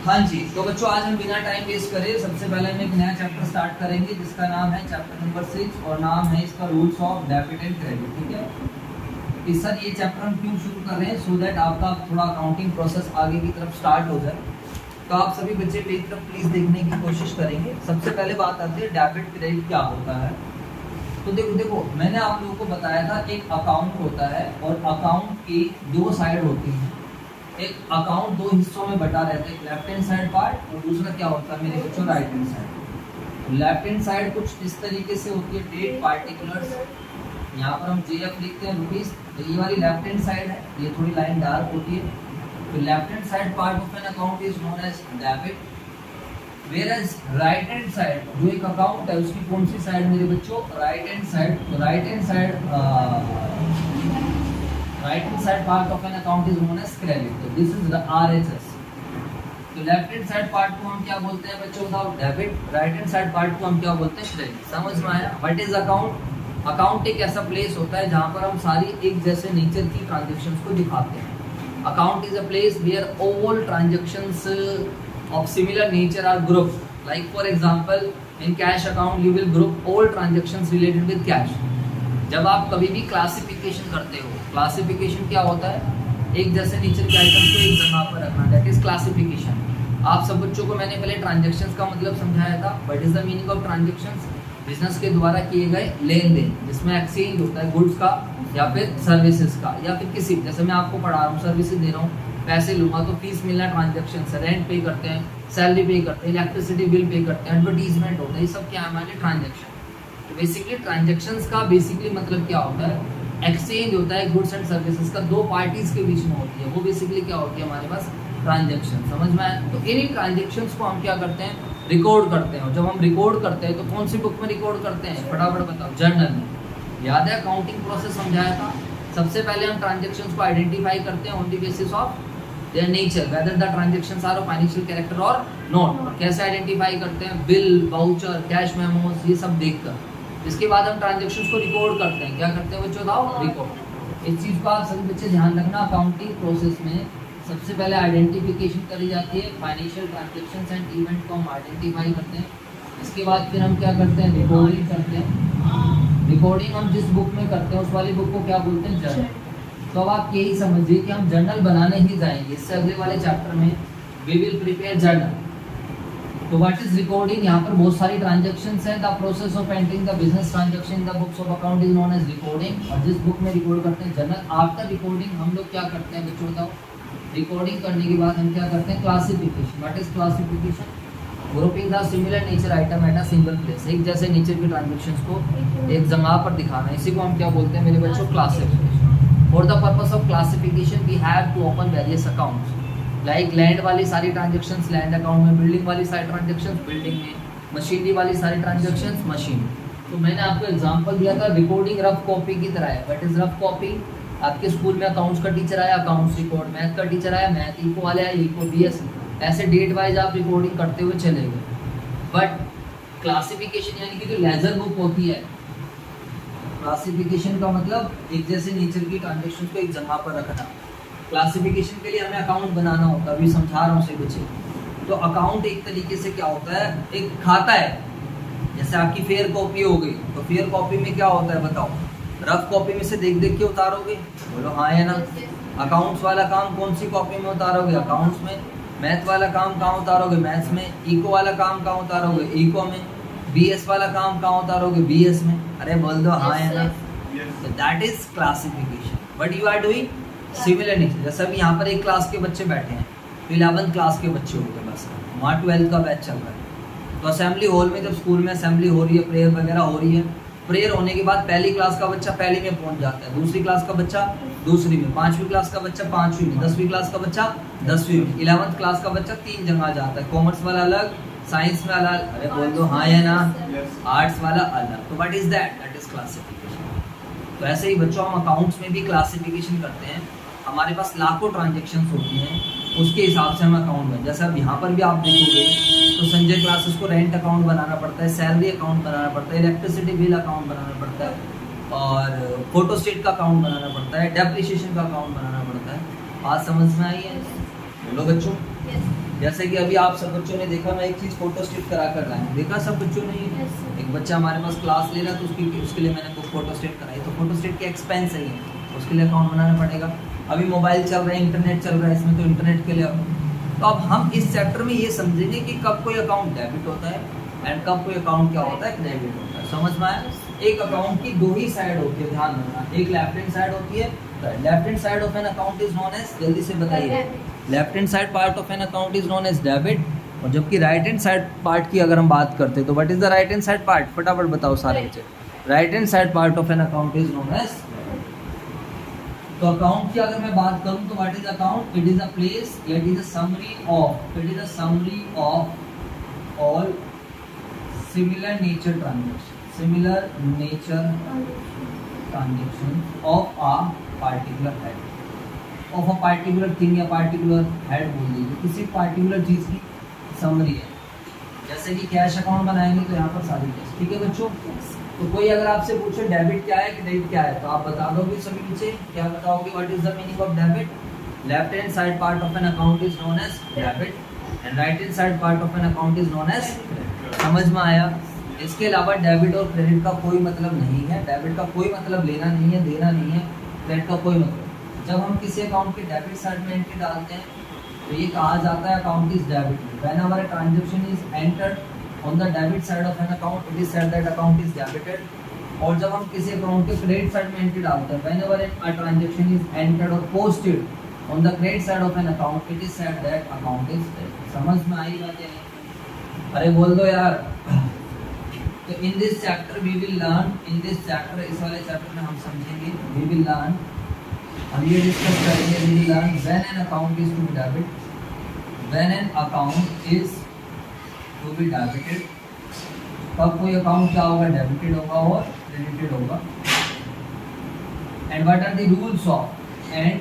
हाँ जी, तो बच्चों आज हम बिना टाइम वेस्ट करे सबसे पहले हम एक नया चैप्टर स्टार्ट करेंगे जिसका नाम है चैप्टर नंबर 6 और नाम है इसका rules of debit and credit. ठीक है, कि सर ये चैप्टर हम क्यों शुरू कर रहे हैं, सो दैट आपका थोड़ा अकाउंटिंग प्रोसेस आगे की तरफ स्टार्ट हो जाए। तो आप सभी बच्चे मेरी तरफ प्लीज देखने की कोशिश करेंगे। सबसे पहले बात आती है डेबिट क्रेडिट क्या होता है। तो देखो मैंने आप लोगों को बताया था एक अकाउंट होता है और अकाउंट की दो साइड होती हैं। एक अकाउंट दो हिस्सों में बटा रहता है, एक लेफ्ट हैंड साइड पार्ट और दूसरा क्या होता है मेरे बच्चों right hand side. Left hand side कुछ इस तरीके से होती है, डेट पार्टिकुलर्स, यहाँ पर हम जेएफ लिखते हैं रुपीस। तो ये वाली लेफ्ट हैंड साइड है, ये थोड़ी लाइन डार्क होती है। तो left hand side part of an account is known as debit, whereas right hand side जो एक अकाउंट है उसकी कौन सी साइड मेरे बच्चों, राइट हैंड साइड। तो right hand side part of an account is known as credit. तो this is the RHS. तो लेफ्ट हैंड साइड पार्ट को हम क्या बोलते हैं बच्चों बताओ, debit. Right hand side part को हम क्या बोलते हैं, क्रेडिट। समझ में आया? What is account? अकाउंट एक ऐसा प्लेस होता है जहां पर हम सारी एक जैसे नेचर की ट्रांजैक्शंस को दिखाते हैं। Account is a place where all transactions of similar nature are grouped. Like for example, in cash account you will group all transactions related with cash. जब आप कभी भी क्लासिफिकेशन करते हो, क्लासिफिकेशन क्या होता है, एक जैसे नेचर के आइटम्स को एक जगह पर रखना, दैट इज क्लासिफिकेशन। आप सब बच्चों को मैंने पहले ट्रांजैक्शंस का मतलब समझाया था। What is the meaning of transactions? Business के द्वारा किए गए लेन देन जिसमें एक्सचेंज होता है गुड्स का या फिर सर्विसेज का, या फिर किसी, जैसे मैं आपको पढ़ा रहा हूँ, सर्विसेज दे रहा हूँ, पैसे लूंगा तो फीस मिलना ट्रांजैक्शन है, रेंट पे करते हैं, सैलरी पे करते हैं, इलेक्ट्रिसिटी बिल पे करते हैं, एडवर्टीजमेंट होता है, ये सब क्या है हमारे ट्रांजैक्शन। तो बेसिकली ट्रांजैक्शंस का बेसिकली मतलब क्या होता है, एक्सचेंज होता है गुड्स एंड सर्विसेज का, दो पार्टीज के बीच में होती है, वो बेसिकली क्या होती है हमारे पास, ट्रांजैक्शन। समझ में आया? तो इन्हीं ट्रांजैक्शंस को हम क्या करते हैं, रिकॉर्ड करते हैं। जब हम रिकॉर्ड करते हैं तो कौन सी बुक में रिकॉर्ड करते हैं, फटाफट बताओ, जर्नल में। याद है अकाउंटिंग प्रोसेस समझाया था? सबसे पहले हम ट्रांजैक्शंस को आइडेंटिफाई करते हैं on the basis of their nature, whether the transactions are of financial character और नॉट। कैसे आइडेंटिफाई करते हैं, बिल, वाउचर, कैश मेमोस, ये सब देखकर। इसके बाद हम ट्रांजैक्शंस को रिकॉर्ड करते हैं। क्या करते हैं बच्चों बताओ, रिकॉर्ड। इस चीज़ को आप सभी बच्चे ध्यान रखना। अकाउंटिंग प्रोसेस में सबसे पहले आइडेंटिफिकेशन करी जाती है, फाइनेंशियल ट्रांजैक्शंस एंड इवेंट को हम आइडेंटिफाई करते हैं। इसके बाद फिर हम क्या करते हैं, रिकॉर्डिंग करते हैं। रिकॉर्डिंग हम जिस बुक में करते हैं उस वाली बुक को क्या बोलते हैं, जर्नल। तो अब आप यही समझिए कि हम जर्नल बनाने ही जाएंगे। इससे अगले वाले चैप्टर में वी विल प्रिपेयर जर्नल। तो व्हाट इज रिकॉर्डिंग? यहाँ पर बहुत सारी ट्रांजैक्शंस हैं। The process of entering the business transaction in the books of account is known as recording. और जिस बुक में रिकॉर्ड करते हैं जर्नल, आफ्टर रिकॉर्डिंग हम लोग क्या करते हैं बच्चों बताओ, रिकॉर्डिंग करने के बाद हम क्या करते हैं, classification. What is classification? Grouping the similar nature item at a single place. एक जैसे नेचर के ट्रांजैक्शंस को एक जगह पर दिखाना, इसी को हम क्या बोलते हैं मेरे बच्चों, classification. For the purpose of classification we have to open various accounts, like land वाली सारी ट्रांजैक्शंस लैंड अकाउंट में, बिल्डिंग वाली सारी ट्रांजैक्शंस बिल्डिंग में, मशीनरी वाली सारी ट्रांजैक्शंस मशीन। तो मैंने आपको एग्जांपल दिया था, रिकॉर्डिंग रफ कॉपी की तरह है। What is rough copy? आपके स्कूल में अकाउंट्स का टीचर आया, अकाउंट्स रिकॉर्ड, मैथ का टीचर आया, मैथ, इको वाले आया, इको, बीएस, ऐसे डेट वाइज आप रिकॉर्डिंग करते हुए चले गए। बट क्लासिफिकेशन यानी कि जो लेजर बुक होती है, क्लासिफिकेशन का मतलब एक जैसे नेचर की ट्रांजैक्शन को एक जगह पर रखना। क्लासिफिकेशन के लिए हमें अकाउंट बनाना होता है, अभी समझा रहा हूँ से बच्चे। तो अकाउंट एक तरीके से क्या होता है, एक खाता है। जैसे आपकी फेयर कॉपी हो गई, तो फेयर कॉपी में क्या होता है बताओ, रफ कॉपी में से देख देख के उतारोगे, बोलो हाँ है ना। अकाउंट्स वाला काम कौन सी कॉपी में उतारोगे, अकाउंट्स में। मैथ वाला काम कहाँ उतारोगे, मैथ्स में। इको वाला काम कहाँ उतारोगे, इको में। बीएस वाला काम कहाँ उतारोगे, बीएस में। अरे बोल दो हाँ है ना। तो that is classification. What you are doing, similar nature. जैसे अभी यहाँ पर एक क्लास के बच्चे बैठे हैं, तो 11th क्लास के बच्चे होंगे बस, वहाँ 12th का बैच चल रहा है। तो असेंबली हॉल में जब स्कूल में असेंबली हो रही है, प्रेयर वगैरह हो रही है, प्रेयर होने के बाद पहली क्लास का बच्चा पहली में पहुंच जाता है, दूसरी क्लास का बच्चा दूसरी में, 5वीं क्लास का बच्चा 5वीं में, 10वीं क्लास का बच्चा 10वीं में, 11th क्लास का बच्चा 3 जगह जाता है, कॉमर्स वाला अलग, साइंस में अलग। अरे बोल दो हाँ या ना। आर्ट्स वाला अलग। तो what is that? That is classification. तो ऐसे ही बच्चों हम अकाउंट्स में भी क्लासिफिकेशन करते हैं। हमारे पास लाखों ट्रांजेक्शन्स होती हैं, उसके हिसाब से हम अकाउंट में, जैसे अब यहाँ पर भी आप देखोगे तो संजय क्लासेस को रेंट अकाउंट बनाना पड़ता है, सैलरी अकाउंट बनाना पड़ता है, इलेक्ट्रिसिटी बिल अकाउंट बनाना पड़ता है, और फोटो स्टेट का अकाउंट बनाना पड़ता है, डेप्रिसिएशन का अकाउंट बनाना पड़ता है। बात समझ में आई है? बोलो बच्चों। जैसे कि अभी आप सब बच्चों ने देखा, मैं एक चीज़ फोटो स्टेट करा कर रहा हूँ, देखा सब बच्चों ने? एक बच्चा हमारे पास क्लास ले रहा है तो उसके लिए मैंने कुछ फोटो स्टेट कराई, तो फोटो स्टेट के एक्सपेंस है ये, उसके लिए अकाउंट बनाना पड़ेगा। अभी मोबाइल चल रहा है, इंटरनेट चल रहा है, इसमें तो इंटरनेट के लिए तो अब हम इस चैप्टर में ये समझेंगे कि कब कोई अकाउंट डेबिट होता है एंड कब कोई अकाउंट क्या होता है, क्रेडिट होता है। समझ में आया? एक अकाउंट की दो ही साइड होती है, ध्यान रखना। एक लेफ्ट हैंड साइड होती है, left hand side of an account is known as, जल्दी से बताइए, left hand side part of an account is known as debit. और जबकि राइट हैंड साइड पार्ट की अगर हम बात करते हैं तो what is the right hand side part, फटाफट बताओ सारे बच्चे। Right hand side part of an account is known as. तो अकाउंट की अगर मैं बात करूं तो what is account? It is a place, it is a summary of, it is a summary of all similar nature transaction, similar nature transaction of a particular head, of a particular thing या particular head बोल दीजिए, किसी particular चीज की summary है। जैसे कि cash account बनाएंगे तो यहाँ पर सारी कैश, ठीक है बच्चों। तो कोई अगर आपसे पूछे डेबिट क्या है, क्रेडिट क्या है, तो आप बता दोगे सभी बच्चे, क्या बताओगे? What is the meaning of debit? Left hand side part of an account is known as debit and right hand side part of an account is known as. समझ में आया? इसके अलावा डेबिट और क्रेडिट का कोई मतलब नहीं है, डेबिट का कोई मतलब लेना नहीं है, देना नहीं है, क्रेडिट का कोई मतलब। जब हम किसी अकाउंट के डेबिट साइड में एंट्री डालते हैं तो ये कहा जाता है account is debited. Whenever a transaction is entered on the debit side of an account it is said that account is debited. और जब हम किसी अकाउंट के क्रेडिट साइड में एंट्री डालते हैं, whenever a transaction is entered और posted on the credit side of an account it is said that account is debited. समझ में आई बात है? अरे बोल दो यार। तो in this chapter we will learn, in this chapter, इस वाले चैप्टर में हम समझेंगे, वी विल लर्न, हम ये डिस्कस करेंगे, we will learn when an account is to be debit, when an account is to be debited, कब कोई अकाउंट क्या होगा, डेबिटेड होगा और क्रेडिटेड होगा, and what are the rules of, and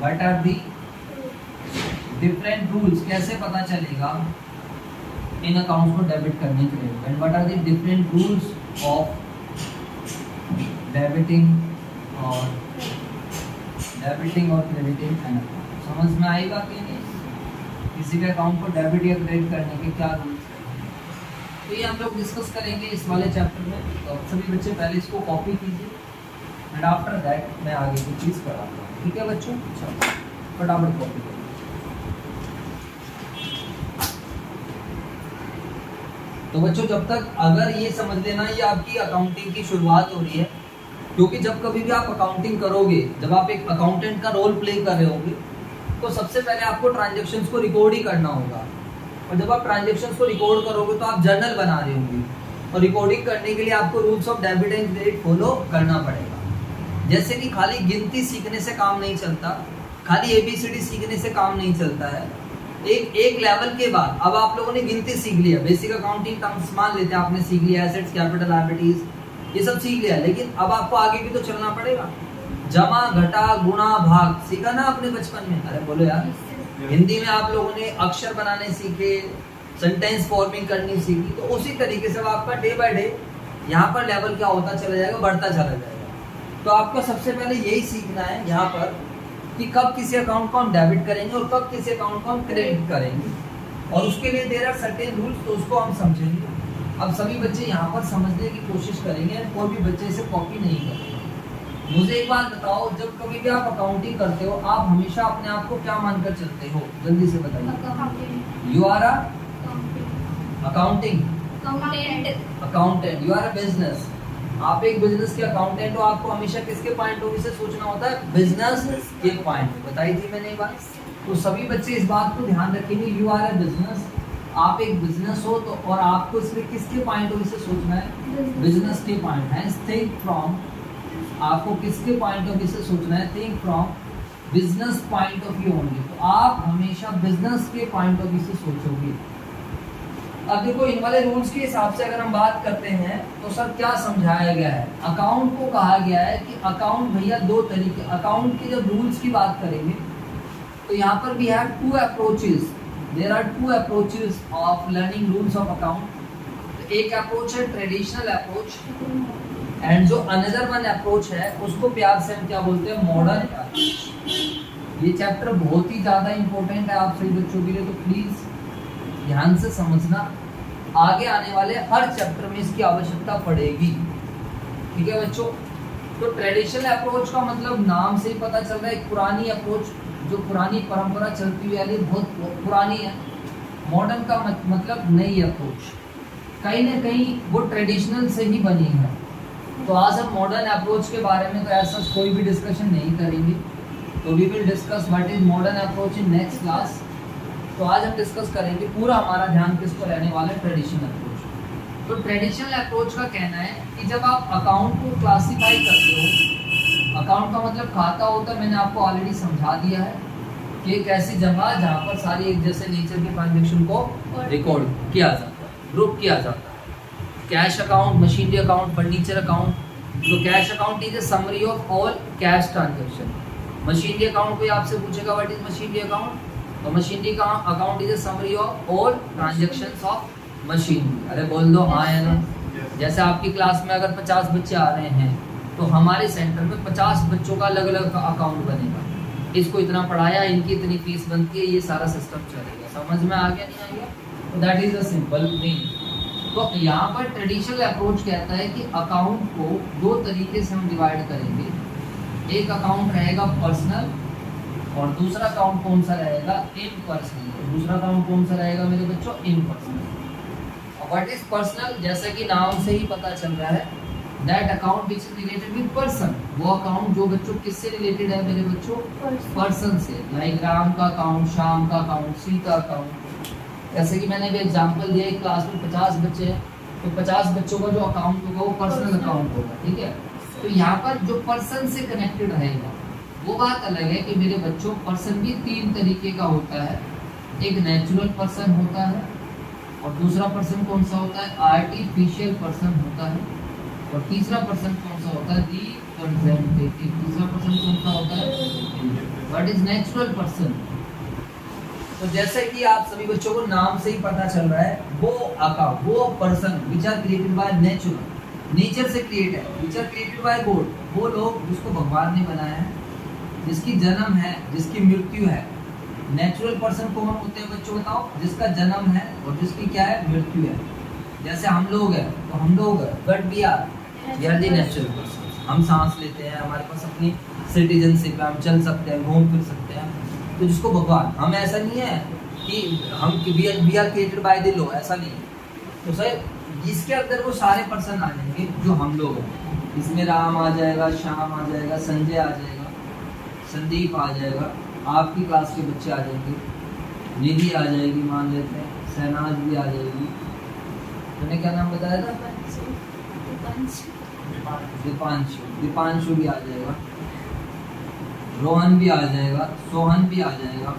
what are the different rules, कैसे पता चलेगा इन अकाउंट्स को डेबिट करने के लिए, and what are the different rules of debiting और क्रेडिटिंग एन अकाउंट। समझ में आएगा कि नहीं? किसी के अकाउंट को डेबिट या क्रेडिट करने के क्या रूल्स हैं, तो ये हम लोग डिस्कस करेंगे इस वाले चैप्टर में। तो सभी बच्चे पहले इसको कॉपी कीजिए एंड आफ्टर दैट मैं आगे की चीज़ कराता हूँ, ठीक है बच्चों? चलो फटाफट कॉपी करिए। तो बच्चों जब तक अगर ये समझ लेना, ये आपकी अकाउंटिंग की शुरुआत हो रही है, क्योंकि जब कभी भी आप अकाउंटिंग करोगे, जब आप एक अकाउंटेंट का रोल प्ले कर रहे होगे, तो सबसे पहले आपको ट्रांजैक्शंस को रिकॉर्ड ही करना होगा। और जब आप ट्रांजैक्शंस को रिकॉर्ड करोगे तो आप जर्नल बना रहे होंगे, और रिकॉर्डिंग करने के लिए आपको rules of debit and credit follow करना पड़ेगा। जैसे कि खाली गिनती सीखने से काम नहीं चलता, खाली ABCD सीखने से काम नहीं चलता है। एक लेवल के बाद अब आप लोगों ने गिनती सीख लिया, बेसिक अकाउंटिंग टर्म्स मान लेते हैं आपने सीख लिया, एसेट्स, कैपिटल, लायबिलिटीज, ये सब सीख लिया, लेकिन अब आपको आगे भी तो चलना पड़ेगा। जमा, घटा, गुणा, भाग सीखा ना आपने बचपन में? अरे बोलो यार। हिंदी में आप लोगों ने अक्षर बनाने सीखे, सेंटेंस फॉर्मिंग करनी सीखी, तो उसी तरीके से आपका डे बाय डे यहाँ पर लेवल क्या होता चला जाएगा, बढ़ता चला जाएगा। तो आपको सबसे पहले यही सीखना है यहाँ पर कि कब किसी अकाउंट को हम डेबिट करेंगे और कब किसी अकाउंट को हम क्रेडिट करेंगे, और उसके लिए देयर आर सर्टेन रूल्स, तो उसको हम समझेंगे। अब सभी बच्चे यहाँ पर समझने की कोशिश करेंगे, कोई भी बच्चे इसे कॉपी नहीं करेंगे। मुझे एक बात बताओ, जब कभी भी आप अकाउंटिंग करते हो, आप हमेशा अपने आप को क्या मानकर चलते हो? जल्दी से बताइए। You are accountant, you are a business, आप एक बिजनेस के अकाउंटेंट हो। आपको हमेशा किसके पॉइंट ऑफ व्यू से सोचना होता है? बिजनेस के पॉइंट। बताई थी मैंने ये बात। तो सभी बच्चे इस बात को ध्यान रखेंगे, यू आर अ बिजनेस, आप एक बिजनेस हो, तो और आपको इसमें किसके पॉइंट ऑफ व्यू से सोचना है? बिजनेस के पॉइंट है। थिंक फ्रॉम, आपको किसके पॉइंट ऑफ व्यू से सोचना है? Think from business point of view only. तो आप हमेशा बिजनेस के पॉइंट ऑफ व्यू से सोचोगे। अब देखो, इन वाले रूल्स के हिसाब से अगर हम बात करते हैं तो सर क्या समझाया गया है? अकाउंट को कहा गया है कि अकाउंट भैया दो तरीके, अकाउंट के जब रूल्स की बात करेंगे तो यहाँ पर we have two approaches, there are two approaches of learning rules of account. एक अप्रोच है ट्रेडिशनल अप्रोच, एंड जो अनदर वन अप्रोच है उसको प्यार से हम क्या बोलते हैं? Modern approach. ये चैप्टर बहुत ही ज़्यादा इम्पोर्टेंट है आप सभी बच्चों के लिए, तो प्लीज़ ध्यान से समझना, आगे आने वाले हर चैप्टर में इसकी आवश्यकता पड़ेगी। ठीक है बच्चों। तो ट्रेडिशनल अप्रोच का मतलब नाम से ही पता चल रहा है, एक पुरानी अप्रोच, जो पुरानी परंपरा चलती हुई आ रही है, बहुत पुरानी है। मॉडर्न का मतलब नई अप्रोच, कहीं ना कहीं वो ट्रेडिशनल से ही बनी है। तो आज हम मॉडर्न अप्रोच के बारे में तो ऐसा कोई भी डिस्कशन नहीं करेंगे, तो we will discuss what is modern approach in next class. तो आज हम डिस्कस करेंगे, पूरा हमारा ध्यान किस पर रहने वाला है, ट्रेडिशनल अप्रोच। तो ट्रेडिशनल अप्रोच का कहना है कि जब आप अकाउंट को क्लासिफाई करते हो, अकाउंट का मतलब खाता होता है, मैंने आपको ऑलरेडी समझा दिया है कि एक ऐसी जगह जहाँ पर सारी एक जैसे नेचर के ट्रांजेक्शन को रिकॉर्ड किया जाता है, ग्रुप किया जाता है। Cash account, machinery account, furniture account. तो cash account is a summary of all cash transaction. Machinery account कोई आपसे पूछेगा व्हाट इज मशीनरी अकाउंट, तो मशीनरी का account is a summary of all transactions of machinery. अरे बोल दो हाँ है ना। जैसे आपकी क्लास में अगर 50 बच्चे आ रहे हैं तो हमारे सेंटर में 50 बच्चों का अलग अलग अकाउंट बनेगा, इसको इतना पढ़ाया, इनकी इतनी फीस बनती है, ये सारा सिस्टम चलेगा। समझ में आ गया नहीं आ गया? तो that is a simple meaning. तो यहाँ पर ट्रेडिशनल अप्रोच कहता है कि अकाउंट को दो तरीके से हम डिवाइड करेंगे। एक अकाउंट रहेगा पर्सनल और दूसरा अकाउंट कौन सा रहेगा, इम्पर्सनल। दूसरा अकाउंट कौन सा रहेगा मेरे बच्चों, इम्पर्सनल। व्हाट इज पर्सनल, जैसा कि नाम से ही पता चल रहा है, that account which is related with person. वो अकाउंट जो बच्चों किससे रिलेटेड है मेरे बच्चों, पर्सन से। लाइक राम का अकाउंट, श्याम का अकाउंट, सीता अकाउंट। जैसे कि मैंने भी एग्जांपल दिया, एक क्लास में 50 बच्चे हैं तो 50 बच्चों का जो अकाउंट होगा वो पर्सनल अकाउंट होगा। ठीक है। तो यहाँ पर जो पर्सन से कनेक्टेड रहेगा वो बात अलग है कि मेरे बच्चों पर्सन भी 3 तरीके का होता है। एक नेचुरल पर्सन होता है और दूसरा पर्सन कौन सा होता है, आर्टिफिशियल पर्सन होता है, और तीसरा पर्सन कौन सा होता है, रिप्रेजेंटेटिव। तीसरा पर्सन कौन सा होता है, व्हाट इज नेचुरल पर्सन। तो जैसे कि आप सभी बच्चों को नाम से ही पता चल रहा है, वो person which are created by nature, nature से क्रिएट है, which are created by God. वो लोग जिसको भगवान ने बनाया है, जिसकी जन्म है, जिसकी मृत्यु है। नेचुरल पर्सन कौन होते हैं बच्चों बताओ, जिसका जन्म है और जिसकी क्या है, मृत्यु है। जैसे हम लोग हैं तो हम लोग but we are the natural person. हम सांस लेते हैं, हमारे पास अपनी सिटीजनशिप है, हम चल सकते हैं, घूम फिर सकते हैं। तो जिसको भगवान, हम ऐसा नहीं है कि हम we are created by the law, ऐसा नहीं है। तो सर इसके अंदर वो सारे पर्सन आ जाएंगे जो हम लोग हैं। इसमें राम आ जाएगा, श्याम आ जाएगा, संजय आ जाएगा, संदीप आ जाएगा, आपकी क्लास के बच्चे आ जाएंगे, निधि आ जाएगी, मान लेते हैं, शहनाज भी आ जाएगी। तुमने क्या नाम बताया था, दीपांशु भी आ जाएगा, रोहन भी आ जाएगा, सोहन भी आ जाएगा,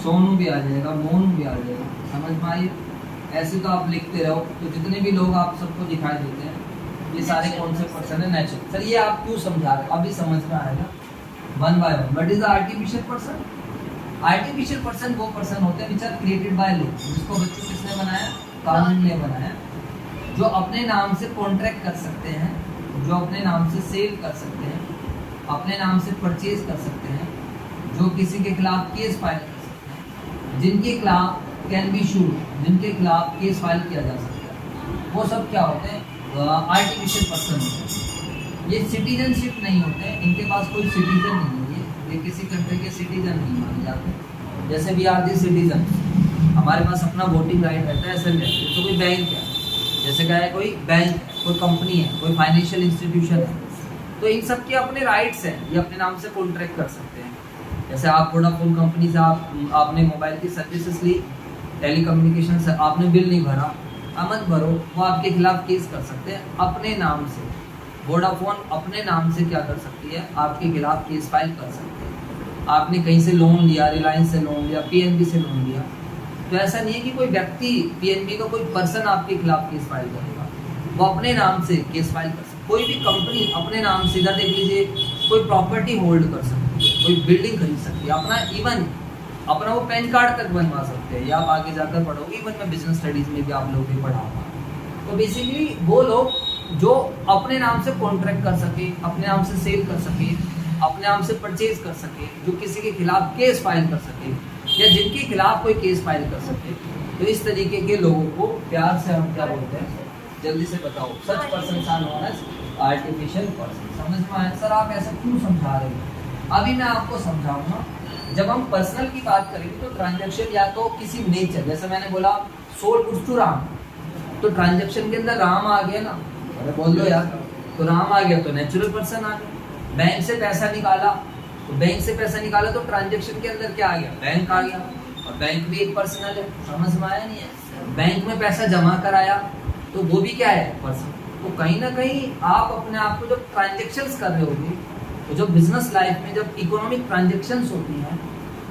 सोनू भी आ जाएगा, मोनू भी आ जाएगा। समझ में आई? ऐसे तो आप लिखते रहो, तो जितने भी लोग आप सबको दिखाई देते हैं ये सारे कौन से पर्सन है, नेचुरल। सर ये आप क्यों समझा रहे हो, अभी समझ में आएगा one by one. But is artificial person, artificial person वो पर्सन होते हैं which are created by law, जिसको बच्चों किसने बनाया, कानून ने बनाया, जो अपने नाम से कॉन्ट्रैक्ट कर सकते हैं, जो अपने नाम से सेल कर सकते हैं, अपने नाम से परचेज कर सकते हैं, जो किसी के खिलाफ केस फाइल कर सकते हैं, जिनके खिलाफ कैन बी शूड, जिनके खिलाफ केस फाइल किया जा सकता है, वो सब क्या होते हैं, आर्टिफिशियल पर्सन होते हैं। ये सिटीजनशिप नहीं होते हैं, इनके पास कोई सिटीजन नहीं है, ये किसी कंट्री के सिटीजन नहीं माने जाते। जैसे वी आर दी सिटीजन, हमारे पास अपना वोटिंग राइट रहता है, ऐसे नहीं है। तो कोई बैंक है, जैसे क्या है, कोई बैंक, कोई कंपनी है, कोई फाइनेंशियल इंस्टीट्यूशन है, तो इन सब के अपने राइट्स हैं, ये अपने नाम से कॉन्ट्रैक्ट कर सकते हैं। जैसे आप वोडाफोन कंपनी से आपने मोबाइल की सर्विसेज ली, टेलीकम्युनिकेशन से आपने बिल नहीं भरा, मत भरो, वो आपके खिलाफ केस कर सकते हैं अपने नाम से। वोडाफोन अपने नाम से क्या कर सकती है, आपके खिलाफ केस फाइल कर सकते हैं। आपने कहीं से लोन लिया, रिलायंस से लोन लिया, पीएनबी से लोन लिया, तो ऐसा नहीं है कि कोई व्यक्ति, पीएनबी का कोई पर्सन आपके खिलाफ केस फाइल करेगा, वो अपने नाम से केस फाइल कर सकता है। कोई भी कंपनी अपने नाम से, इधर देख लीजिए, कोई प्रॉपर्टी होल्ड कर सकती है, कोई बिल्डिंग खरीद सकती है, अपना इवन अपना वो पैन कार्ड तक बनवा सकते हैं, या आप आगे जाकर पढ़ोगे, इवन मैं बिजनेस स्टडीज में भी आप लोग भी पढ़ाऊंगा। तो बेसिकली वो लोग जो अपने नाम से कॉन्ट्रैक्ट कर सके, अपने नाम से सेल कर सके, अपने आप से परचेज कर सके, जो किसी के खिलाफ केस फाइल कर सके या जिनके खिलाफ कोई केस फाइल कर सके, तो इस तरीके के लोगों को प्यार से हम क्या बोलते हैं, जल्दी से बताओ। Such person are known as artificial person. समझ में आया? सर आप ऐसा क्यों समझा रहे हो? अभी मैं आपको समझाऊंगा। जब हम पर्सनल की बात करेंगे तो ट्रांजैक्शन या तो किसी नेचर, जैसे मैंने बोला सोल्ड गुड्स टू राम, तो ट्रांजैक्शन के अंदर राम आ गया ना, अरे बोल दो यार, तो राम आ गया तो नेचुरल पर्सन आ गया। बैंक से पैसा निकाला, तो बैंक से पैसा निकाला तो ट्रांजैक्शन के अंदर क्या आ गया, बैंक आ गया, और बैंक भी एक पर्सनल है। समझ में आया नहीं है? बैंक में पैसा जमा कराया तो वो भी क्या है, पर्सन। तो कहीं ना कहीं आप अपने आप को जब ट्रांजेक्शन्स कर रहे होगे, तो जब बिजनेस लाइफ में जब इकोनॉमिक ट्रांजेक्शन्स होती हैं,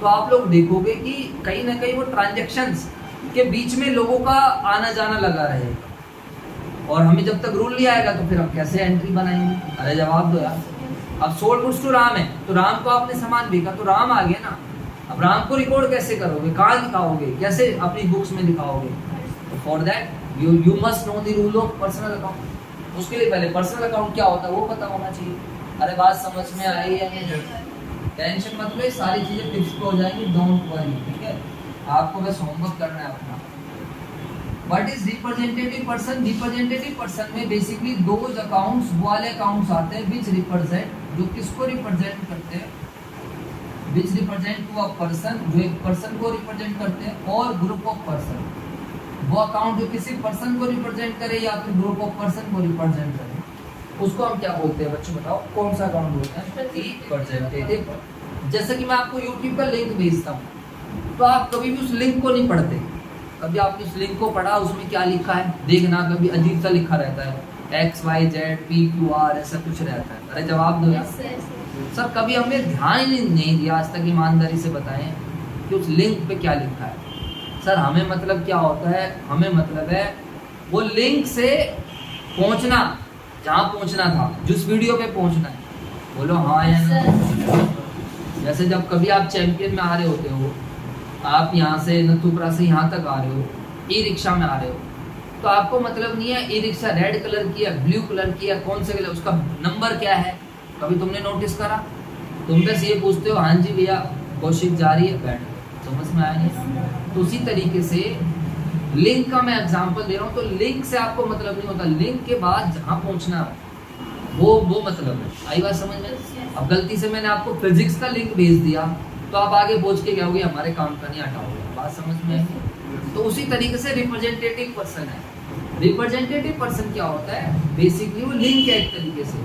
तो आप लोग देखोगे कि कहीं ना कहीं वो ट्रांजेक्शन्स के बीच में लोगों का आना जाना लगा रहेगा, और हमें जब तक रूल नहीं आएगा तो फिर हम कैसे एंट्री बनाएंगे? अरे जवाब दो यार। अब सोल्ड गुड्स टू राम है, तो राम को आपने सामान बेचा तो राम आ गया ना। अब राम को रिकॉर्ड कैसे करोगे, कहाँ लिखाओगे, कैसे अपनी बुक्स में लिखाओगे? तो for that you must know the rule of personal account. उसके लिए पहले पर्सनल अकाउंट क्या होता है वो पता होना चाहिए। अरे बात समझ में आई है? टेंशन मत लो, सारी चीजें फिक्स हो जाएंगी, डोंट वरी, ठीक है? आपको बस होमवर्क करना है अपना। What is representative person? Representative person में बेसिकली दोज अकाउंट्स, वो वाले अकाउंट्स आते हैं विच रिप्रेजेंट, जो किसको रिप्रेजेंट करते हैं, which represent to a person, जो एक पर्सन को रिप्रेजेंट करते हैं, और ग्रुप ऑफ पर्सन, वो अकाउंट जो किसी पर्सन को रिप्रेजेंट करे या फिर ग्रुप ऑफ पर्सन को रिप्रेजेंट करे, उसको हम क्या बोलते हैं बच्चों? बताओ कौन सा अकाउंट बोलते हैं? रिप्रेजेंटेटिव। जैसे कि मैं आपको यूट्यूब का लिंक भेजता हूँ, तो आप कभी भी उस लिंक को नहीं पढ़ते। कभी आपने उस लिंक को पढ़ा, उसमें क्या लिखा है देखना, कभी अजीब सा लिखा रहता है, XYZ PQR ऐसा कुछ रहता है। अरे जवाब दो यार। सर कभी हमने ध्यान ही नहीं दिया आज तक, ईमानदारी से बताएं कि उस लिंक पे क्या लिखा है। सर हमें मतलब क्या होता है, हमें मतलब है वो लिंक से पहुंचना, जहाँ पहुंचना था, जिस वीडियो पे पहुंचना है। बोलो हाँ या ना। जैसे जब कभी आप चैंपियन में आ रहे होते हो, आप यहाँ से नथुपुरा से यहाँ तक आ रहे हो, ई रिक्शा में आ रहे हो, तो आपको मतलब नहीं है ई रिक्शा रेड कलर की है, ब्लू कलर की है, कौन से कलर, उसका नंबर क्या है, कभी तुमने नोटिस करा? तुम बस ये पूछते हो हाँ जी भैया कोशिश जारी है, बैठ। समझ में आया नहीं? तो उसी तरीके से लिंक का मैं एग्जांपल दे रहा हूँ, तो लिंक से आपको मतलब नहीं होता, लिंक के बाद जहाँ पहुँचना वो मतलब है। आई बात समझ में? अब गलती से मैंने आपको फिजिक्स का लिंक भेज दिया, तो आप आगे पहुँच के क्या होगे, हमारे काम का नहीं हटाओगे। बात समझ में आई? तो उसी तरीके से रिप्रेजेंटेटिव पर्सन है। रिप्रेजेंटेटिव पर्सन क्या होता है, बेसिकली वो लिंक है, एक तरीके से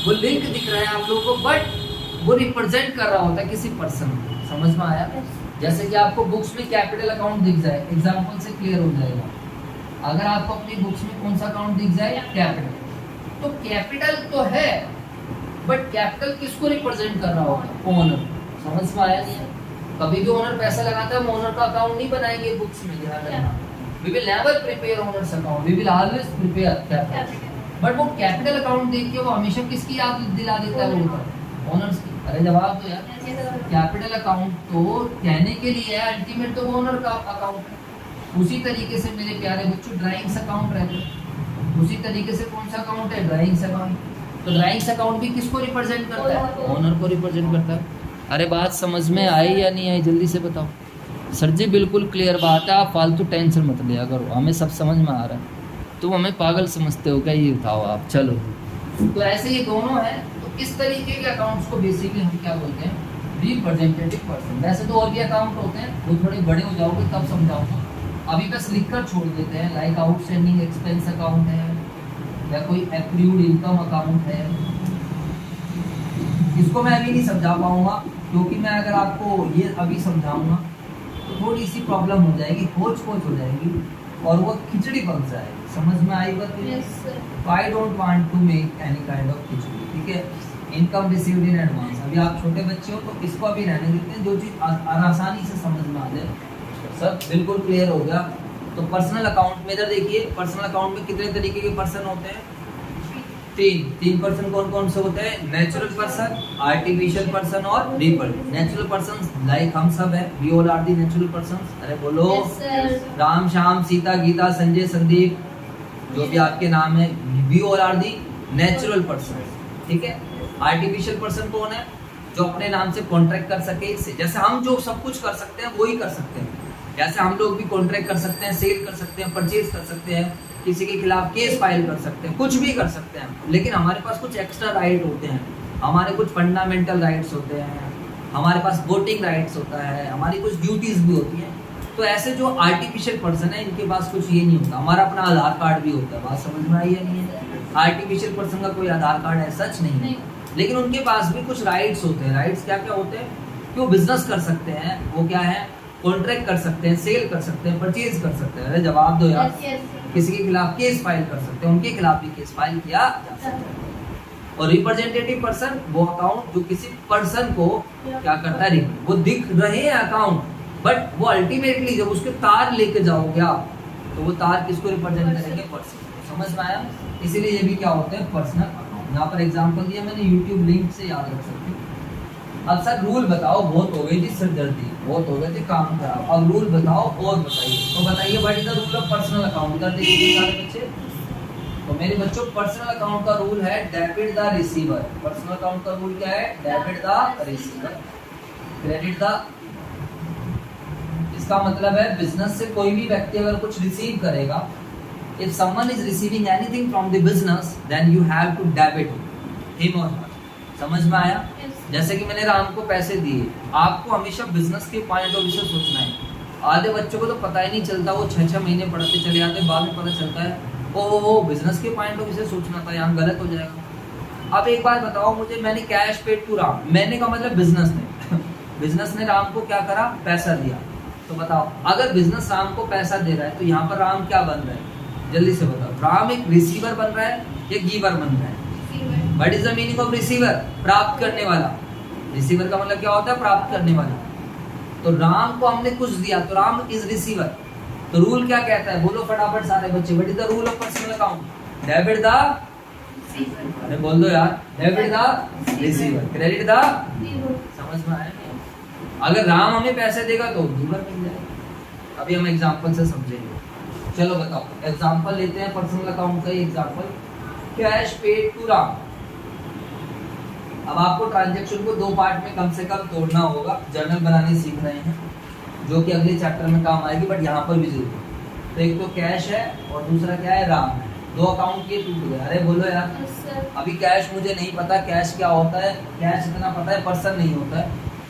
वो लिंक दिख रहा है आप लोगों को, बट वो रिप्रेजेंट कर रहा होता है किसी पर्सन को। समझ में आया? जैसे कि आपको बुक्स में कैपिटल अकाउंट दिख जाए, एग्जांपल से क्लियर हो जाएगा। अगर आपको अपनी बुक्स में कौन सा अकाउंट दिख जाए, कैपिटल, तो कैपिटल तो है, बट कैपिटल किसको रिप्रेजेंट कर रहा होगा, ओनर। समझ में आया नहीं? कभी भी ओनर पैसा लगाता है, हम ओनर का अकाउंट नहीं बनाएंगे बुक्स में, ध्यान रखना। We will never prepare owner's account, we will always prepare capital. But वो कैपिटल अकाउंट देख के वो हमेशा किसकी याद दिला देता है, वो ओनर्स की। अरे जवाब दो यार। कैपिटल अकाउंट तो कहने के लिए है, अल्टीमेट तो वो ओनर का अकाउंट है। उसी तरीके से मेरे प्यारे बच्चों ड्राइंग्स अकाउंट रहते हैं, उसी तरीके से कौन सा अकाउंट है, ड्राइंग्स अकाउंट। तो ड्राइंग्स अकाउंट भी किसको रिप्रेजेंट करता है, ओनर को रिप्रेजेंट करता है। अरे बात समझ में आई या नहीं आई, जल्दी से बताओ। सर जी बिल्कुल क्लियर बात है, आप फालतू टेंशन मत लिया करो, हमें सब समझ में आ रहा है। तुम हमें पागल समझते हो क्या, ये बताओ आप। चलो तो ऐसे ये दोनों हैं। तो इस तरीके के अकाउंट्स को बेसिकली हम क्या बोलते हैं, रिप्रेजेंटेटिव पर्सन। वैसे तो और भी अकाउंट होते हैं, वो थोड़े बड़े हो जाओगे तब समझाऊंगा, अभी बस लिखकर छोड़ देते हैं। लाइक आउटस्टैंडिंग एक्सपेंस अकाउंट है, या कोई एक्रूड इनकम अकाउंट है। इसको मैं अभी नहीं समझा पाऊंगा, क्योंकि मैं अगर आपको ये अभी समझाऊंगा तो थोड़ी सी प्रॉब्लम हो जाएगी, खोज हो जाएगी, और वो खिचड़ी बन जाएगी। समझ में आई बात? I don't want to make any kind of khichdi, ठीक है। इनकम रिसीव्ड इन एडवांस, अभी आप छोटे बच्चे हो तो इसको अभी रहने देते हैं, जो चीज़ आसानी से समझ में आ जाए। सब बिल्कुल क्लियर हो गया। तो पर्सनल अकाउंट में इधर देखिए, पर्सनल अकाउंट में कितने तरीके के पर्सन होते हैं, तीन पर्सन कौन कौन से होते हैं, नेचुरल पर्सन, आर्टिफिशियल पर्सन और रिप्रेजेंटेटिव। नेचुरल पर्सन लाइक हम सब है, we all are the natural person. अरे बोलो राम श्याम सीता गीता संजय संदीप, जो भी आपके नाम है, we all are the natural person, ठीक है। आर्टिफिशियल पर्सन कौन है? जो अपने नाम से कॉन्ट्रैक्ट कर सके इससे, जैसे हम जो सब कुछ कर सकते हैं वो ही कर सकते हैं, जैसे हम लोग भी कॉन्ट्रैक्ट कर सकते हैं, सेल कर सकते हैं, परचेज कर सकते हैं, किसी के खिलाफ केस फाइल कर सकते हैं, कुछ भी कर सकते हैं, लेकिन हमारे पास कुछ एक्स्ट्रा राइट होते हैं, हमारे कुछ फंडामेंटल राइट्स होते हैं, हमारे पास वोटिंग राइट्स होता है, हमारी कुछ ड्यूटीज भी होती हैं। तो ऐसे जो आर्टिफिशियल पर्सन है इनके पास कुछ ये नहीं होता। हमारा अपना आधार कार्ड भी होता है, बात समझ में आई है नहीं है? आर्टिफिशियल पर्सन का कोई आधार कार्ड है सच नहीं, लेकिन उनके पास भी कुछ राइट्स होते हैं। राइट्स क्या क्या होते हैं कि वो बिजनेस कर सकते हैं, वो क्या है, कॉन्ट्रैक्ट कर सकते हैं, सेल कर सकते हैं, परचेज कर सकते हैं। अरे जवाब दो यार। किसी के खिलाफ केस फाइल कर सकते हैं, उनके खिलाफ भी केस फाइल किया जा सकता है। और रिप्रेजेंटेटिव पर्सन वो अकाउंट जो किसी पर्सन को क्या करता है, वो दिख रहे हैं अकाउंट, बट वो अल्टीमेटली जब उसके तार लेके जाओगे आप तो वो तार किसको रिप्रेजेंट करेंगे, पर्सन। समझ में आया? इसीलिए ये भी क्या होते हैं, पर्सनल अकाउंट। यहाँ पर एग्जांपल दिया मैंने, यूट्यूब लिंक से याद रख सकते हो। अब सर रूल बताओ, बहुत हो गई थी सिरदर्दी, बहुत हो गए थे काम खराब, अब रूल बताओ और बताइए। तो बताइए what is the rule of personal account, कर दीजिए सारे बच्चे। तो मेरे बच्चों पर्सनल अकाउंट का रूल है debit the receiver. Personal account का रूल क्या है, debit the receiver, credit the. इसका मतलब है बिजनेस से कोई भी व्यक्ति अगर कुछ रिसीव करेगा, if someone is receiving anything from the business then you have to debit him or her। समझ में आया? जैसे कि मैंने राम को पैसे दिए, आपको हमेशा बिजनेस के पॉइंट ऑफ व्यू से सोचना है। आधे बच्चों को तो पता ही नहीं चलता, वो 6-6 महीने पढ़ते चले जाते, बाद में पता चलता है ओ बिजनेस के पॉइंट ऑफ व्यू से सोचना था, यहाँ गलत हो जाएगा। अब एक बात बताओ मुझे, मैंने कैश पेड टू राम, मैंने का मतलब बिजनेस ने बिजनेस ने राम को क्या करा, पैसा दिया। तो बताओ अगर बिजनेस राम को पैसा दे रहा है तो यहाँ पर राम क्या बन रहा है, जल्दी से बताओ। राम एक रिसीवर बन रहा है या गिवर बन रहा है? What is the meaning of receiver? प्राप्त करने वाला। रिसीवर का मतलब क्या होता है, प्राप्त करने वाला। तो राम को हमने कुछ दिया तो राम इज रिसीवर। तो रूल क्या कहता है, बोलो फटाफट सारे बच्चे, what is the rule of personal account? Debit the, अरे बोल दो यार, debit the receiver, credit the. समझ में आया? अगर राम हमें पैसे देगा तो गिवर मिल जाएगा। अभी हम एग्जांपल से समझेंगे। चलो बताओ, एग्जांपल लेते हैं पर्सनल अकाउंट का। Example, cash paid to Ram. अब आपको ट्रांजैक्शन को 2 पार्ट में कम से कम तोड़ना होगा, जर्नल बनाने सीख रहे हैं जो कि अगले चैप्टर में काम आएगी, बट यहाँ पर भी जरूर। तो एक तो कैश है और दूसरा क्या है, राम है। 2 अकाउंट ये टूट गए। अरे बोलो यार, अभी कैश मुझे नहीं पता कैश क्या होता है, कैश इतना पता है, पर्सन नहीं होता है,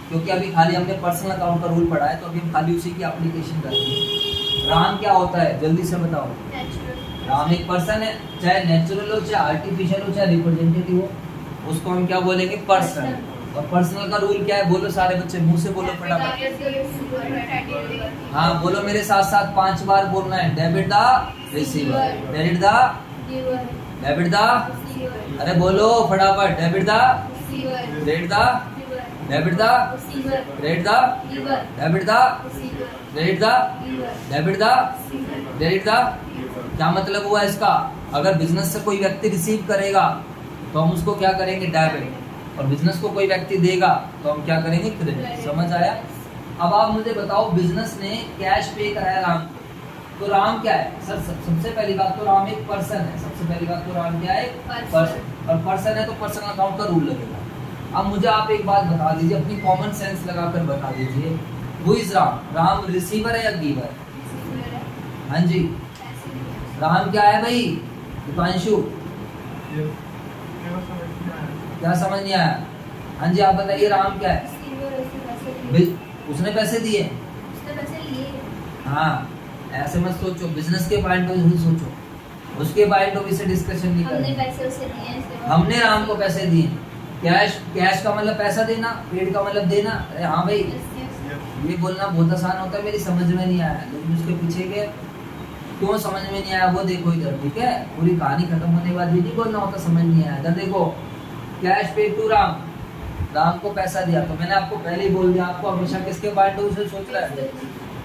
क्योंकि अभी खाली हमने पर्सनल अकाउंट का रूल पढ़ा है, तो अभी हम खाली उसी की एप्लीकेशन करेंगे। राम क्या होता है जल्दी से बताओ। राम एक पर्सन है, चाहे नेचुरल हो, चाहे आर्टिफिशियल हो, चाहे रिप्रेजेंटेटिव हो, उसको हम क्या बोलेंगे, पर्सन। और पर्सनल का रूल क्या है, बोलो सारे बच्चे, मुंह से बोलो फटाफट। हाँ बोलो मेरे साथ साथ 5 बार बोलना है। Debit the receiver, credit the, debit the, अरे बोलो फटाफट, debit the, credit the, debit the, credit the, debit the, credit the, debit the, credit the. क्या मतलब हुआ इसका? अगर बिजनेस से कोई व्यक्ति रिसीव करेगा तो हम उसको क्या करेंगे, डेबिट, और बिजनेस को कोई व्यक्ति देगा तो हम क्या करेंगे, क्रेडिट। समझ आया? अब आप मुझे बताओ, बिजनेस ने कैश पे कराया राम को, तो राम क्या है? सर सबसे पहली बात तो राम एक पर्सन है। सबसे पहली बात तो राम क्या है, पर्सन। और पर्सन है तो पर्सनल अकाउंट का रूल लगेगा। अब मुझे आप एक बात बता दीजिए, अपनी कॉमन सेंस लगाकर बता दीजिए, who is Ram? Ram receiver है या गिवर? हाँ जी, राम क्या है भाई दीपांशु? क्या समझ नहीं आया? हाँ जी आप बताइए, राम क्या है? उसने पैसे दिए। हाँ ऐसे मत सोचो, बिजनेस के पॉइंट ऑफ व्यू सोचो, उसके पॉइंट ऑफ व्यू से डिस्कशन नहीं करना। हमने राम को पैसे दिए। कैश का मतलब पैसा देना, पेड का मतलब देना। अरे हाँ भाई, ये बोलना बहुत आसान होता है, मेरी समझ में नहीं आया, लेकिन उसके पीछे के क्यों समझ में नहीं आया वो देखो इधर, ठीक है? पूरी कहानी खत्म होने के बाद ये नहीं बोलना होता समझ नहीं आया। इधर देखो, cash paid to Ram, Ram को पैसा दिया। तो मैंने आपको पहले ही बोल दिया, आपको हमेशा किसके पॉइंट ऑफ व्यू से सोच रहा है।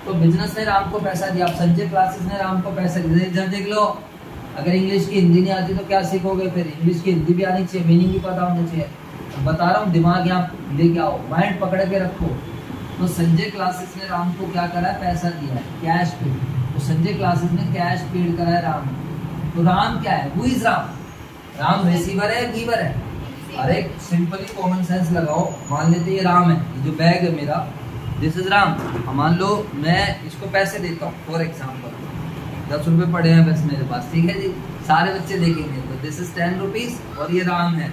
तो बिजनेस ने राम को पैसा दिया, संजय क्लासेस ने राम को पैसा दिया। इधर देख लो, अगर इंग्लिश की हिंदी नहीं आती तो क्या सीखोगे फिर? इंग्लिश की हिंदी भी आनी चाहिए, मीनिंग भी पता होना चाहिए। बता रहा हूँ, दिमाग यहाँ लेके आओ, माइंड पकड़ के रखो। तो संजय क्लासेस ने राम को क्या करा है, पैसा दिया है, कैश पेड। तो संजय क्लासेस ने कैश पेड करा है राम। तो राम क्या है, who is Ram? Ram receiver है, गिवर है? अरे सिंपली कॉमन सेंस लगाओ। मान लेते ये राम है, ये जो बैग है मेरा, दिस इज राम। मान लो मैं इसको पैसे देता हूँ, फॉर एग्जाम्पल 10 रुपये पड़े हैं बस मेरे पास, ठीक है जी, सारे बच्चे देखेंगे तो दिस इज 10 रुपीज और ये राम है।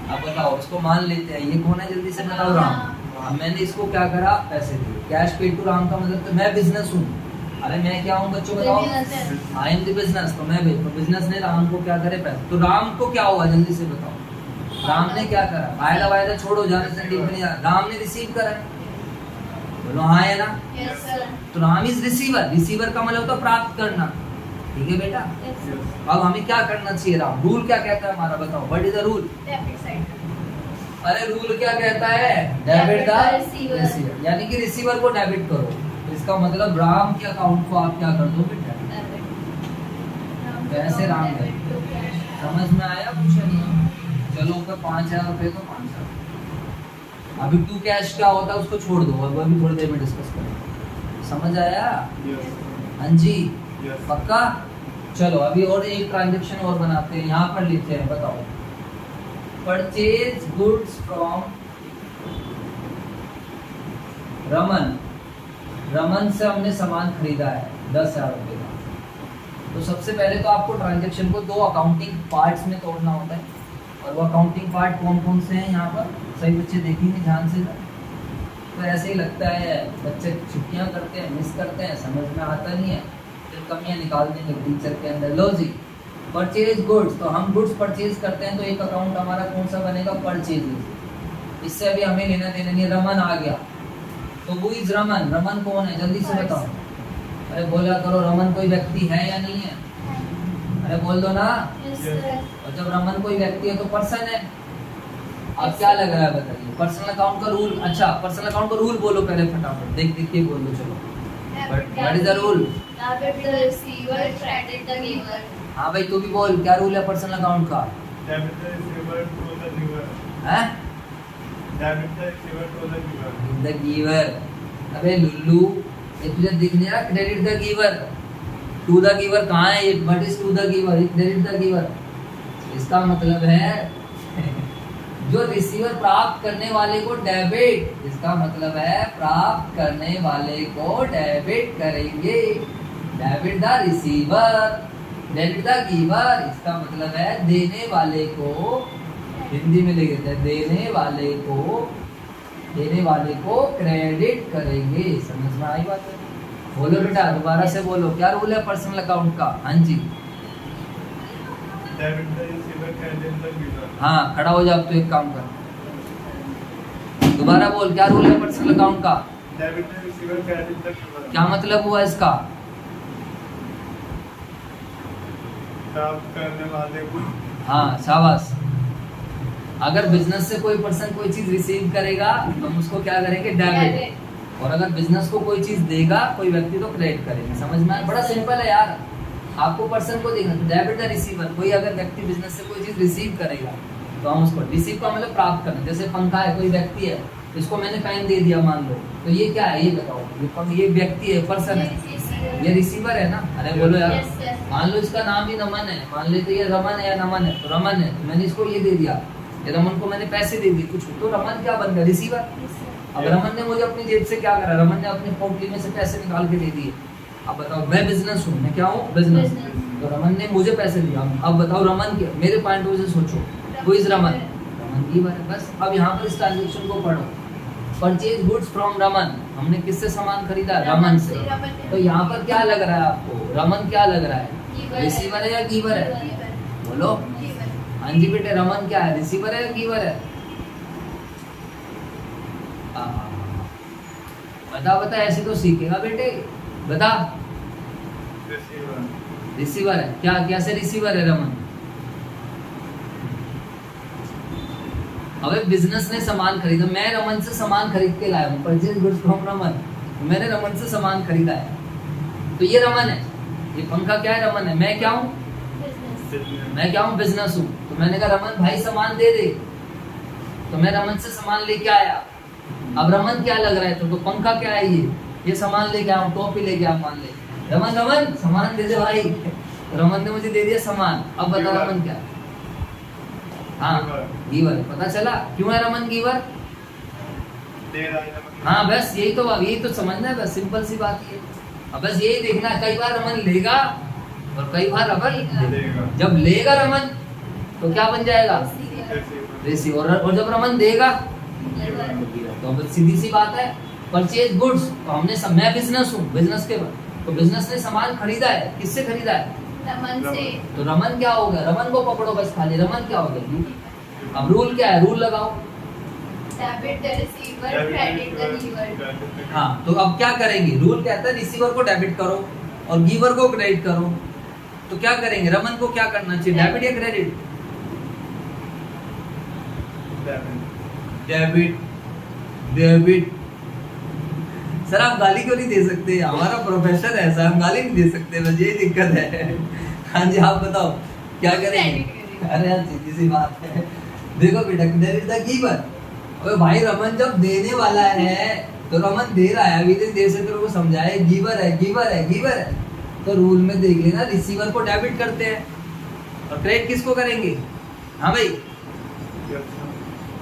अब बताओ, इसको मान लेते हैं, ये कौन है जल्दी से बताओ? राम। अब मैंने इसको क्या करा? पैसे दिए। कैश पेड टू राम का मतलब तो मैं बिजनेस हूँ। अरे मैं क्या हूँ बच्चों बताओ? I am the business. तो मैं तो बिजनेस ने राम को क्या करे? पैसे। तो राम को क्या हुआ जल्दी से बताओ? राम ने क्या करा? वायदा वायदा छोड़ो, जाने से नहीं, राम ने रिसीव करा। बोलो हाँ है ना? Yes, sir. तो राम इज रिसीवर। रिसीवर का मतलब होता है प्राप्त करना, ठीक है बेटा? Yes, sir. अब हमें क्या करना चाहिए? राम रूल क्या कहता है हमारा, बताओ what is the rule? Debit side. अरे रूल क्या कहता है? Debit the Receiver. रिसीवर, यानी कि रिसीवर को डेबिट करो। तो इसका मतलब राम के अकाउंट को आप क्या कर दो बेटा? Debit. वैसे राम है। Debit to cash. समझ में आया? कुछ नहीं। चलो ऊपर 5000 रुपए तो 5000। अभी टू कैश क्या होता है उसको छोड़ दो, और वो भी थोड़ी देर में डिस्कस करेंगे। समझ आया? हाँ जी, पक्का? चलो अभी और एक ट्रांजेक्शन और बनाते हैं, यहाँ पर लिखते हैं, बताओ। Purchase goods from Raman. Raman से हमने सामान खरीदा है 10,000 रुपए का। तो सबसे पहले तो आपको ट्रांजेक्शन को 2 अकाउंटिंग पार्ट्स में तोड़ना होता है। और वो अकाउंटिंग पार्ट कौन कौन से हैं यहाँ पर? सही बच्चे देखेंगे ध्यान से। तो ऐसे ही लगता है बच्चे छुट्टियाँ करते हैं, मिस करते हैं, समझ में आता नहीं है, फिर कमियाँ निकाल देंगे टीचर के अंदर। लो जी, परचेज गुड्स। तो हम गुड्स परचेज करते हैं, तो एक अकाउंट हमारा कौन सा बनेगा? परचेज। इससे अभी हमें लेना देना नहीं। रमन आ गया, तो वो इज रमन। रमन कौन है जल्दी से बताओ? अरे बोला करो, रमन कोई व्यक्ति है या नहीं है? अरे बोल दो ना। Yes, sir. और जब रमन कोई व्यक्ति है तो पर्सन है। अब क्या लग रहा है बताइए? पर्सनल अकाउंट का रूल। अच्छा, पर्सनल अकाउंट का रूल बोलो पहले फटाफट, देख देख के बोल दो। चलो, what is the rule? Debit the receiver, credit the giver. हाँ भाई, तू भी बोल, क्या रूल है पर्सनल अकाउंट का? Debit the receiver to the giver. हैं? Debit the receiver to the giver. The giver. अबे लुल्लू, ये तुझे दिख नहीं रहा? Credit the giver. To the giver कहाँ है? What is to the giver? Credit the giver. इसका मतलब है जो रिसीवर प्राप्त करने वाले को डेबिट, इसका मतलब है प्राप्त करने वाले को डेबिट करेंगे। Debit the receiver, debit the giver, इसका मतलब है देने वाले को, हिंदी में लिख देते हैं, देने वाले को क्रेडिट करेंगे। समझ में आई बात? बोलो बेटा, दोबारा से बोलो, क्या रूल है पर्सनल अकाउंट का? हाँ जी, Debit the receiver, credit the giver. हाँ खड़ा हो जा। अब तो एक काम कर, दोबारा बोल, क्या रूल है पर्सनल अकाउंट का? Debit the receiver, credit the giver. क्या मतलब हुआ इसका? प्राप्त करने वाले को। हाँ शाबाश। अगर बिजनेस से कोई पर्सन कोई चीज रिसीव करेगा तो हम उसको क्या करेंगे? डेबिट। और अगर बिजनेस को कोई चीज देगा कोई व्यक्ति तो क्रेडिट करेंगे। समझ में आया? बड़ा सिंपल है यार, आपको पर्सन को देखना। डेबिट द रिसीवर, कोई अगर व्यक्ति बिजनेस से कोई चीज रिसीव करेगा तो हम उसको, रिसीव का मतलब प्राप्त करना। जैसे पंखा है, कोई व्यक्ति है, इसको मैंने पेन दे दिया मान लो, तो ये क्या है? ये बताओ, ये व्यक्ति है, पर्सन है, ये रिसीवर है ना? अरे बोलो यार। Yes, yes. मान लो इसका नाम ही नमन है, मान लेते ये रमन है या नमन है, तो रमन है, तो मैंने इसको ये दे दिया, ये रमन को मैंने पैसे दे दिए कुछ, तो रमन क्या बन गया? रिसीवर। अब रमन ने मुझे अपनी जेब से क्या करा? रमन ने अपनी पोटली में से पैसे निकाल के दे दिए। अब बताओ, मैं बिजनेस हूँ, मैं क्या हूँ? बिजनेस। तो रमन ने मुझे पैसे दिया। अब बताओ रमन क्या? मेरे पॉइंट ऑफ व्यू से सोचो, वो इज रमन, रमन की बात है बस। अब यहाँ पर इस ट्रांजेक्शन को पढ़ो, परचेज गुड्स फ्रॉम रमन, हमने किससे सामान खरीदा? रमन से। तो यहाँ पर क्या लग रहा है आपको? रमन क्या लग रहा है? रिसीवर है या गिवर है? बोलो। हाँ जी बेटे, रमन क्या है? रिसीवर है या गिवर है? बता बता, ऐसे तो सीखेगा बेटे, बता। Receiver. रिसीवर है क्या? कैसे रिसीवर है रमन? अबे बिजनेस ने सामान खरीदा, मैं रमन से सामान खरीद के लाया हूँ, परचेज गुड्स फ्रॉम रमन, मैंने रमन से सामान खरीदा है, तो ये रमन है। ये पंखा क्या है? रमन है। मैं क्या हूँ? मैं क्या हूँ? बिजनेस हूँ। तो मैंने कहा रमन भाई सामान दे दे, तो मैं रमन से सामान लेके आया। अब रमन क्या लग रहा है? तो पंखा क्या है? ये सामान लेके आया हूँ, टॉपी लेके आया, मान ले रमन, रमन सामान दे दे भाई, रमन ने मुझे दे दिया सामान। अब बताओ रमन क्या? हाँ गीवर पता चला क्यों है रमन गीवर? दे रहा है मतलब। हाँ बस यही तो समझना है, बस सिंपल सी बात ये। अब बस यही देखना है, कई बार रमन लेगा और कई बार रमन देगा। जब लेगा रमन तो क्या बन जाएगा? रिसीवर। रिसीवर। और जब रमन देगा गिवर। तो अब सीधी सी बात है, परचेज गुड्स तो हमने मैं बिजनेस हूँ, बिजनेस के तो बिजनेस ने सामान खरीदा है, किससे खरीदा है? रमन से। तो रमन क्या हो गया? रमन को पकड़ो बस खाली, रमन क्या हो गया? अब रूल क्या है? रूल लगाओ। Debit the receiver, credit the giver. हाँ तो अब क्या करेंगे? रूल कहता है रिसीवर को डेबिट करो और गिवर को क्रेडिट करो। तो क्या करेंगे? रमन को क्या करना चाहिए, डेबिट या क्रेडिट? डेबिट। डेबिट। सर आप गाली क्यों नहीं दे सकते? हमारा प्रोफेशन है ऐसा, हम गाली नहीं दे सकते, बस यही दिक्कत है। हाँ जी आप बताओ क्या करेंगे? अरे यार सीधी सी बात है, देखो बेटा क्रेडिट द गिवर। अबे भाई रमन जब देने वाला है तो रमन दे रहा है, अभी देर से तेरे को समझाए गिवर है गिवर है गिवर है, तो रूल में देख लेना रिसीवर को डेबिट करते हैं और क्रेडिट किसको करेंगे? हाँ भाई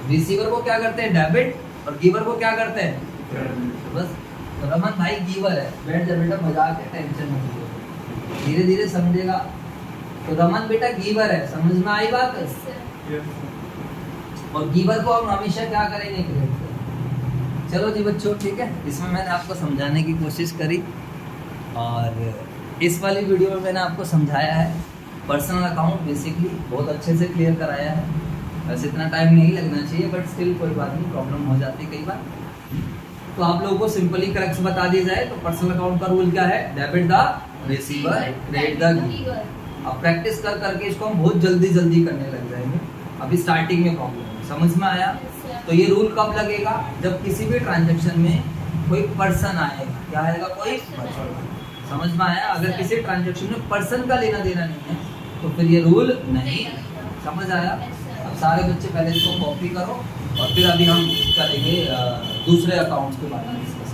रिसीवर को क्या करते हैं? डेबिट। और गिवर को क्या करते हैं? तो बस तो रमन भाई गिवर है, बैठ जा बेटा, मजाक है, टेंशन मत लो, धीरे धीरे समझेगा। तो रमन बेटा गिवर है, समझ में आई बात है? और गिवर को हम हमेशा क्या करेंगे? क्रेडिट करेंगे। चलो जी बच्चों ठीक है, इसमें मैंने आपको समझाने की कोशिश करी और इस वाली वीडियो में मैंने आपको समझाया है पर्सनल अकाउंट बेसिकली बहुत अच्छे से क्लियर कराया है। वैसे इतना टाइम नहीं लगना चाहिए बट स्टिल कोई बात नहीं, प्रॉब्लम हो जाती है कई बार। तो आप लोगों को सिंपली करेक्ट बता दिया जाए तो पर्सनल अकाउंट का रूल क्या है? Debit the receiver, credit the giver. अब प्रैक्टिस कर करके इसको हम बहुत जल्दी करने लग जाएंगे, अभी स्टार्टिंग में प्रॉब्लम है। समझ में आया? तो ये रूल कब लगेगा? जब किसी भी ट्रांजैक्शन में कोई पर्सन आएगा। क्या आएगा? कोई पर्सन। समझ में आया? अगर किसी ट्रांजैक्शन में पर्सन का लेना देना नहीं है तो फिर ये रूल नहीं। समझ आया? अब सारे बच्चे पहले इसको कॉपी करो और फिर अभी हम करेंगे दूसरे अकाउंट्स के बारे में डिस्कस।